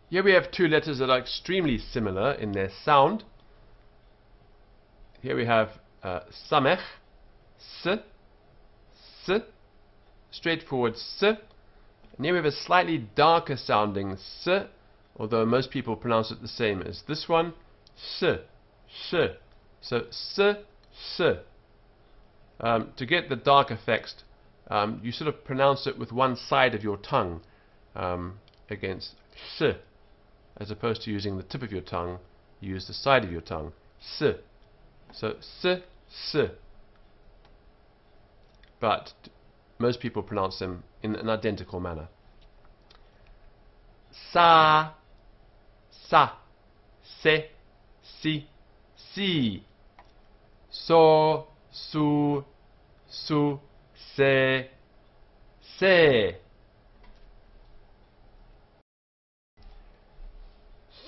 Here we have two letters that are extremely similar in their sound. Here we have samech, s, s, straightforward s. And here we have a slightly darker sounding s, although most people pronounce it the same as this one, s, sh. So s, s. To get the dark effects, you sort of pronounce it with one side of your tongue against sh. As opposed to using the tip of your tongue, you use the side of your tongue. S. So s, s. But most people pronounce them in an identical manner. Sa, sa, se, si, si. So, su, su, se, se.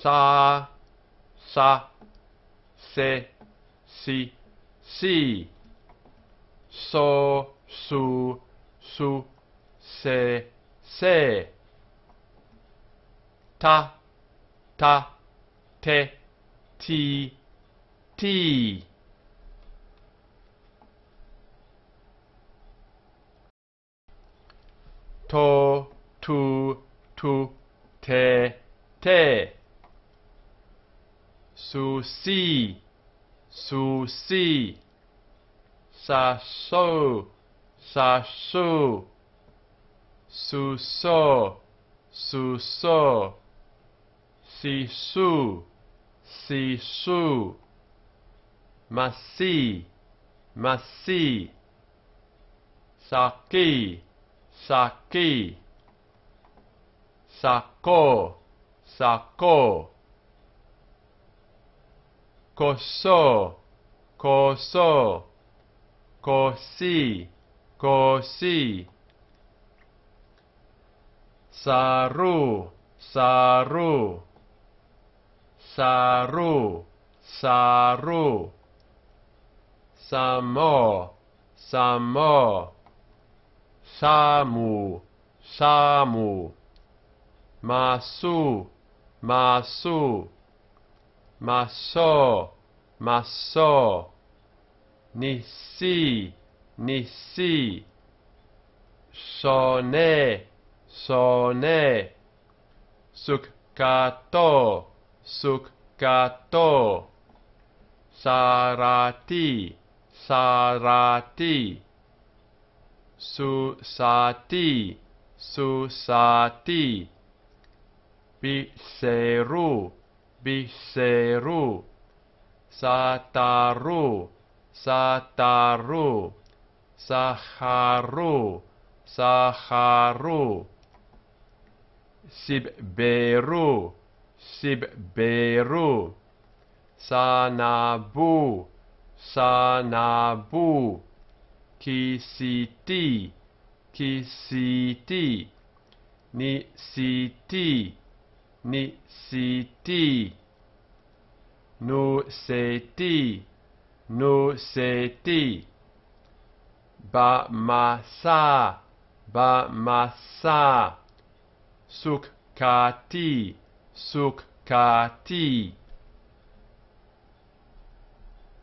Sa, sa, se, si, si. So, su, su, se, se. Ta, ta, te, ti, ti. To, tu, tu, te, te. Su, si, su, si. Sa, so, sa, su. Su, so, su, so. Si, su, si, su. Ma, si, ma, si. Sa, ki, sa, ki. Sa, ko, sa, ko. Ko, so, ko, so. Ko, si, ko, si. Sa, ru, sa, ru. Sa, ru, sa, ru. Sa, mo, sa, mo. Sa, mu, sa, mu. Ma, su, ma, su. Ma, so, ma, so. Ni, si, ni, si. So, ne, so, ne. Suk, ka, to, suk, ka, to. Sa, ra, ti, sa, ra, ti. Su, sa, ti, su, sa, ti. Bi, se, ru, bi, se, ru. Sa, ta, ru, sa, ta, ru. Sa, ha, ru, sa, ha, ru. Sib, be, ru, sib, be, ru. Sa, na, bu, sa, na, bu. Ki, si, ti, ki, si, ti. Ni, si, ti, ni, si, ti. Nu, se, ti, nu, se, ti. Ba, ma, sa, ba, ma, sa. Suk, ka, ti, suk, ka, ti.